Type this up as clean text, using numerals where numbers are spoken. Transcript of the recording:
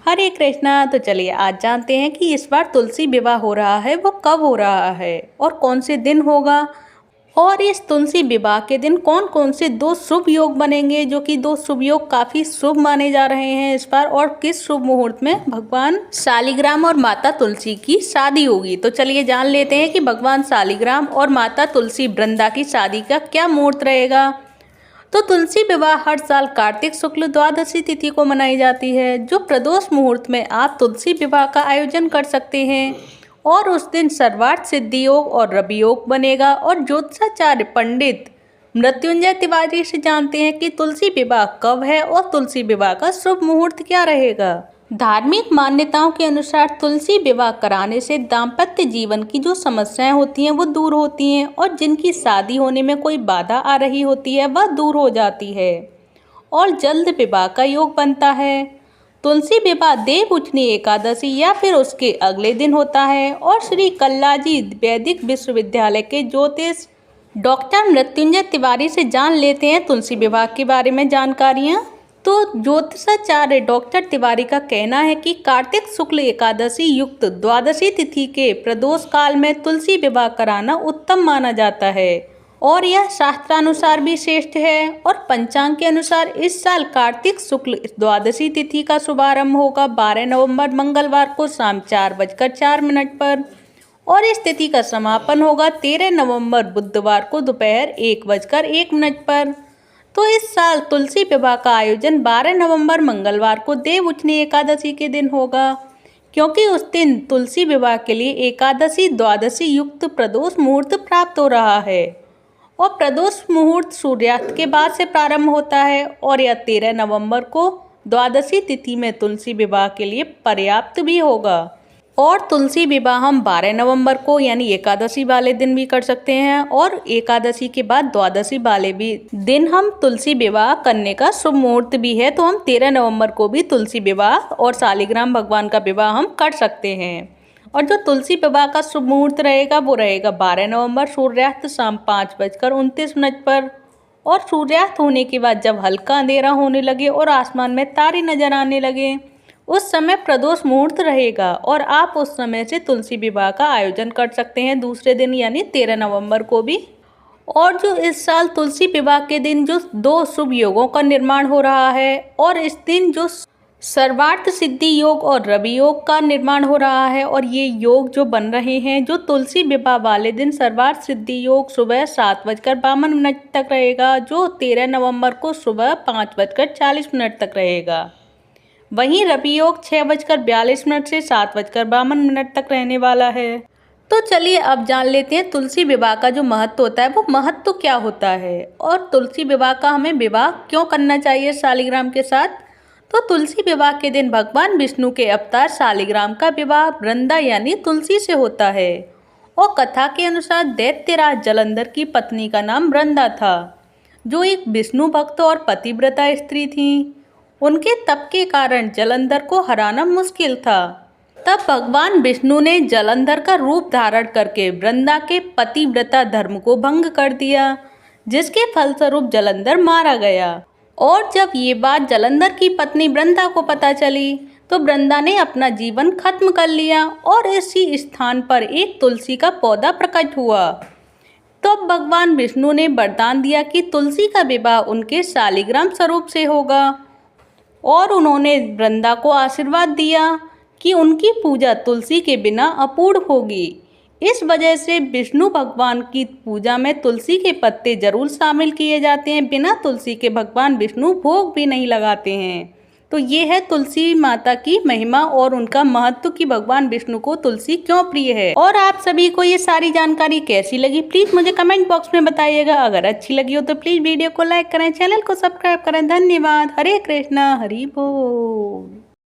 हरे कृष्णा। तो चलिए आज जानते हैं कि इस बार तुलसी विवाह हो रहा है वो कब हो रहा है और कौन से दिन होगा, और इस तुलसी विवाह के दिन कौन कौन से दो शुभ योग बनेंगे, जो कि दो शुभ योग काफी शुभ माने जा रहे हैं इस बार, और किस शुभ मुहूर्त में भगवान शालिग्राम और माता तुलसी की शादी होगी। तो चलिए जान लेते हैं कि भगवान शालिग्राम और माता तुलसी वृंदा की शादी का क्या मुहूर्त रहेगा। तो तुलसी विवाह हर साल कार्तिक शुक्ल द्वादशी तिथि को मनाई जाती है, जो प्रदोष मुहूर्त में आप तुलसी विवाह का आयोजन कर सकते हैं और उस दिन सर्वार्थ सिद्धि योग और रवि योग बनेगा। और ज्योतिषाचार्य पंडित मृत्युंजय तिवारी से जानते हैं कि तुलसी विवाह कब है और तुलसी विवाह का शुभ मुहूर्त क्या रहेगा। धार्मिक मान्यताओं के अनुसार तुलसी विवाह कराने से दाम्पत्य जीवन की जो समस्याएं होती हैं वो दूर होती हैं, और जिनकी शादी होने में कोई बाधा आ रही होती है वह दूर हो जाती है और जल्द विवाह का योग बनता है। तुलसी विवाह देव उठनी एकादशी या फिर उसके अगले दिन होता है। और श्री कल्लाजी वैदिक विश्वविद्यालय के ज्योतिष डॉक्टर मृत्युंजय तिवारी से जान लेते हैं तुलसी विवाह के बारे में जानकारियाँ। तो ज्योतिषाचार्य डॉक्टर तिवारी का कहना है कि कार्तिक शुक्ल एकादशी युक्त द्वादशी तिथि के प्रदोष काल में तुलसी विवाह कराना उत्तम माना जाता है और यह शास्त्रानुसार भी श्रेष्ठ है। और पंचांग के अनुसार इस साल कार्तिक शुक्ल द्वादशी तिथि का शुभारंभ होगा 12 नवंबर मंगलवार को शाम 4:04 पर, और इस तिथि का समापन होगा 13 नवंबर बुधवार को दोपहर 1:01 पर। तो इस साल तुलसी विवाह का आयोजन 12 नवंबर मंगलवार को देव उठनी एकादशी के दिन होगा, क्योंकि उस दिन तुलसी विवाह के लिए एकादशी द्वादशी युक्त प्रदोष मुहूर्त प्राप्त हो रहा है। और प्रदोष मुहूर्त सूर्यास्त के बाद से प्रारंभ होता है और यह 13 नवंबर को द्वादशी तिथि में तुलसी विवाह के लिए पर्याप्त भी होगा। और तुलसी विवाह हम 12 नवंबर को यानी एकादशी वाले दिन भी कर सकते हैं, और एकादशी के बाद द्वादशी वाले भी दिन हम तुलसी विवाह करने का शुभ मुहूर्त भी है। तो हम 13 नवंबर को भी तुलसी विवाह और शालिग्राम भगवान का विवाह हम कर सकते हैं। और जो तुलसी विवाह का शुभ मुहूर्त रहेगा वो रहेगा 12 नवंबर सूर्यास्त शाम 5:29 पर। और सूर्यास्त होने के बाद जब हल्का अंधेरा होने लगे और आसमान में तारे नजर आने लगे, उस समय प्रदोष मुहूर्त रहेगा और आप उस समय से तुलसी विवाह का आयोजन कर सकते हैं दूसरे दिन यानी 13 नवंबर को भी। और जो इस साल तुलसी विवाह के दिन जो दो शुभ योगों का निर्माण हो रहा है, और इस दिन जो सर्वार्थ सिद्धि योग और रवि योग का निर्माण हो रहा है, और ये योग जो बन रहे हैं, जो तुलसी विवाह वाले दिन सर्वार्थ सिद्धि योग सुबह 7:52 तक रहेगा, जो 13 नवंबर को सुबह 5:40 तक रहेगा। वहीं रवि योग 6:42 से 7:52 तक रहने वाला है। तो चलिए अब जान लेते हैं तुलसी विवाह का जो महत्व होता है वो महत्व क्या होता है, और तुलसी विवाह का हमें विवाह क्यों करना चाहिए शालिग्राम के साथ। तो तुलसी विवाह के दिन भगवान विष्णु के अवतार शालिग्राम का विवाह वृंदा यानी तुलसी से होता है। और कथा के अनुसार दैत्यराज जलंधर की पत्नी का नाम वृंदा था, जो एक विष्णु भक्त और पतिव्रता स्त्री थी। उनके तप के कारण जलंधर को हराना मुश्किल था। तब भगवान विष्णु ने जलंधर का रूप धारण करके वृंदा के पतिव्रता धर्म को भंग कर दिया, जिसके फलस्वरूप जलंधर मारा गया। और जब ये बात जलंधर की पत्नी वृंदा को पता चली तो वृंदा ने अपना जीवन खत्म कर लिया और इसी स्थान पर एक तुलसी का पौधा प्रकट हुआ। तो भगवान विष्णु ने वरदान दिया कि तुलसी का विवाह उनके शालिग्राम स्वरूप से होगा, और उन्होंने वृंदा को आशीर्वाद दिया कि उनकी पूजा तुलसी के बिना अपूर्ण होगी। इस वजह से विष्णु भगवान की पूजा में तुलसी के पत्ते जरूर शामिल किए जाते हैं। बिना तुलसी के भगवान विष्णु भोग भी नहीं लगाते हैं। तो ये है तुलसी माता की महिमा और उनका महत्व कि भगवान विष्णु को तुलसी क्यों प्रिय है। और आप सभी को ये सारी जानकारी कैसी लगी प्लीज मुझे कमेंट बॉक्स में बताइएगा। अगर अच्छी लगी हो तो प्लीज वीडियो को लाइक करें, चैनल को सब्सक्राइब करें। धन्यवाद। हरे कृष्णा हरि बोल।